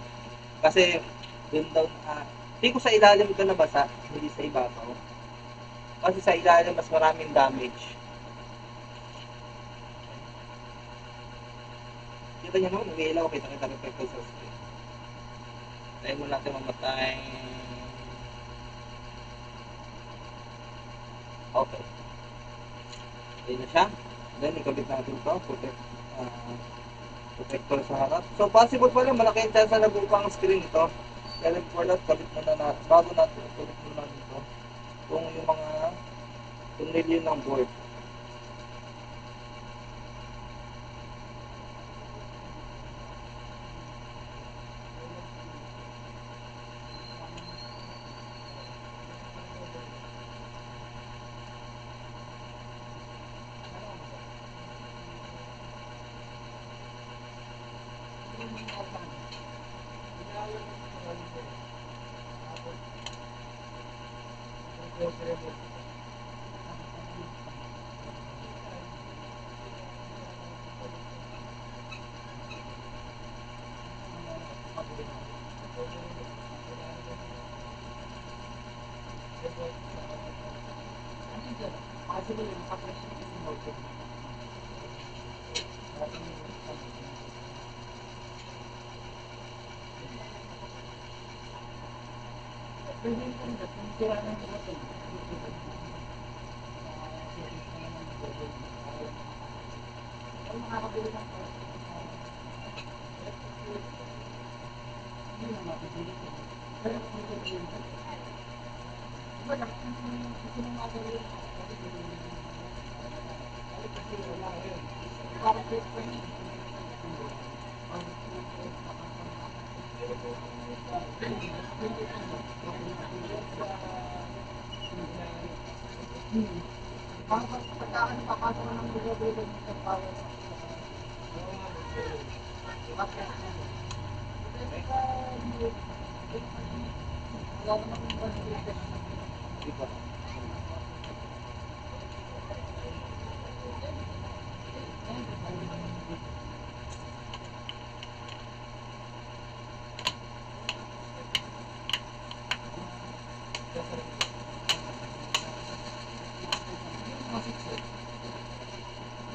Speaker 1: Kasi, dun daw hindi ko sa ilalim ito nabasa, hindi sa ibabaw. Kasi sa ilalim mas maraming damage. Kita niyo naman, nag-iilaw, kita-kita reflector sa screen. Tayo mo natin mamatay. Okay. Ayan na siya. Then, ikabit natin ito. Protector sa harap. So, possible pala, malaki yung chance na nabupang screen ito. Kaya before that, kabit muna natin. Bago natin, kabit muna dito. Kung yung mga tunilyo ng board.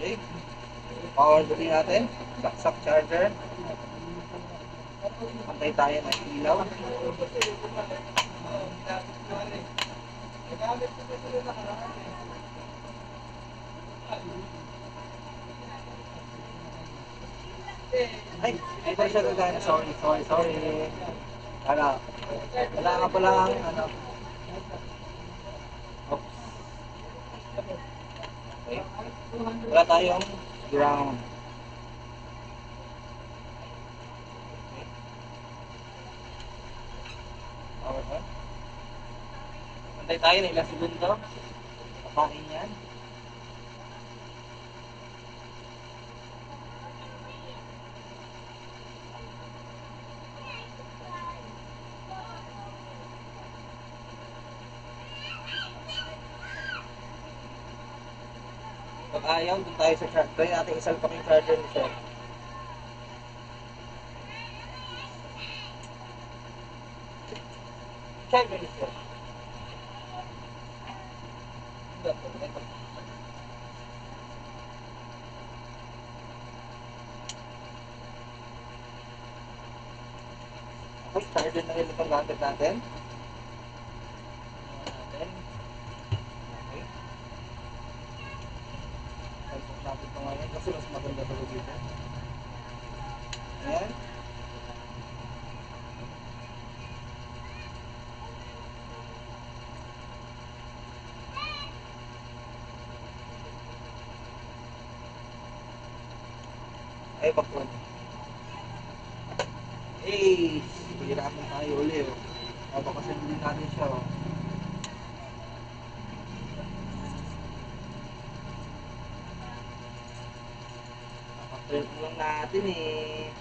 Speaker 1: Okay. Power dali natin. Saksak charger. Pantay tayo ng ilaw. siya gagana. Sorry. Ano? Wala ka palang, ano? Oops. Okay. Wala tayong ground. Okay. Power on. Pantay tayo na ilang segundo. Kapain yan. Pag ayaw, dun tayo sa charger. Try natin isalpak yung charger ni sir. Charger ni sir. Ito. Okay, charger na rin itong gamit natin. Okay. Salpak natin ito ngayon kasi mas maganda ito dito. Ayan. Ay, bakwan. Eh, hihirapan tayo ulit. Babakasin natin siya. Oh. Nakapirm lang natin eh.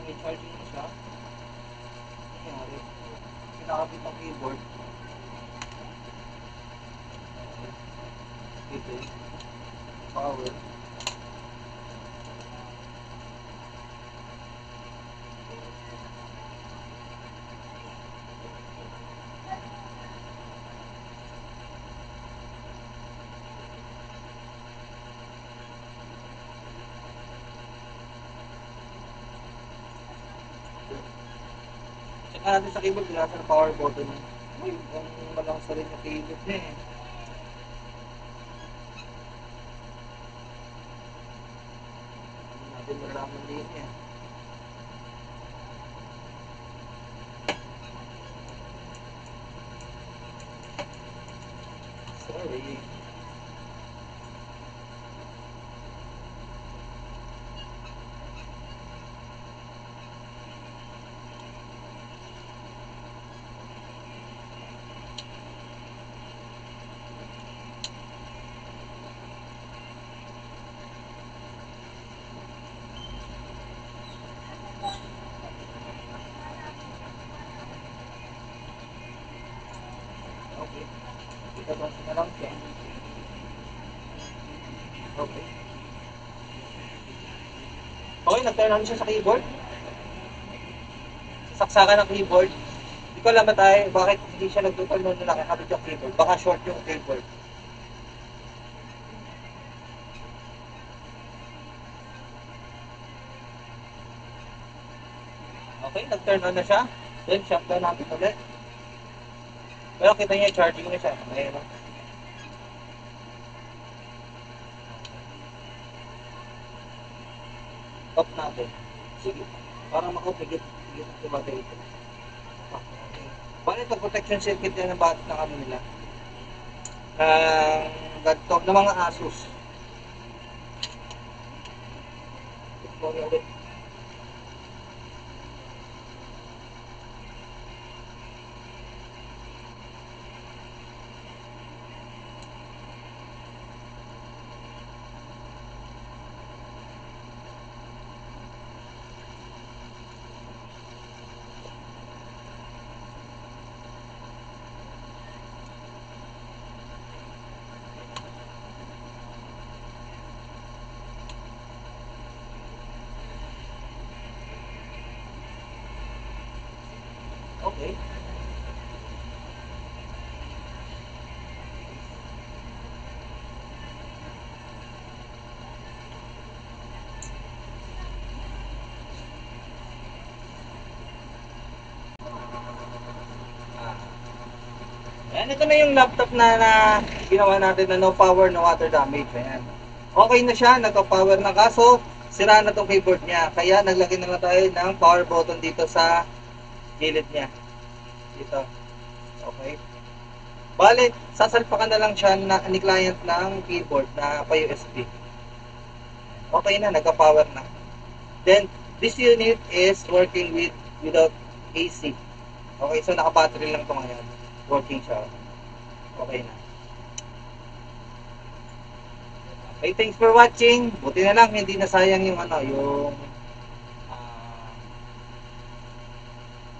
Speaker 1: May charging na siya. Nangyari. Kinakabit ang keyboard. Dito. Power. Check natin sa keyboard kung nasa power button. Uy, ang malakas rin yung keyboard niya eh. Hindi natin malaman din yan. Sorry. Okay. Itatansin na lang siya. Okay. Okay, nag-turn on siya sa keyboard. Sasaksakan ng keyboard. Hindi ko alam tayo bakit hindi siya nag-turn on na nakakabit yung keyboard. Baka short yung keyboard. Okay, nag-turn on na siya. Then, shutdown natin ulit. Pero kita niya, charging na siya. Ayun. Off natin. Sige. Para maka-off, higit ang battery ito. Okay. Bale, ito protection circuit yan ng battery na ano nila. Gadtog ng mga Asus. Ito mo ulit. Ayan, ito na yung laptop na ginawa natin na no power, no water damage. Ayan. Okay na siya, nagka-power na, kaso sira na tong keyboard niya. Kaya naglagay na lang tayo ng power button dito sa gilid niya. Dito. Okay. Bale, sasalpakan na lang siya ni client ng keyboard na pa USB. Okay na, nagka-power na. Then, this unit is working without AC. Okay, so naka-battery lang ito ngayon. Working siya. Okay na. Okay, thanks for watching. Buti na lang hindi nasayang yung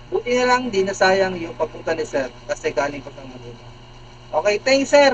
Speaker 1: buti na lang hindi nasayang yung papunta ni sir kasi galing pa sa Manila. Okay, thanks sir.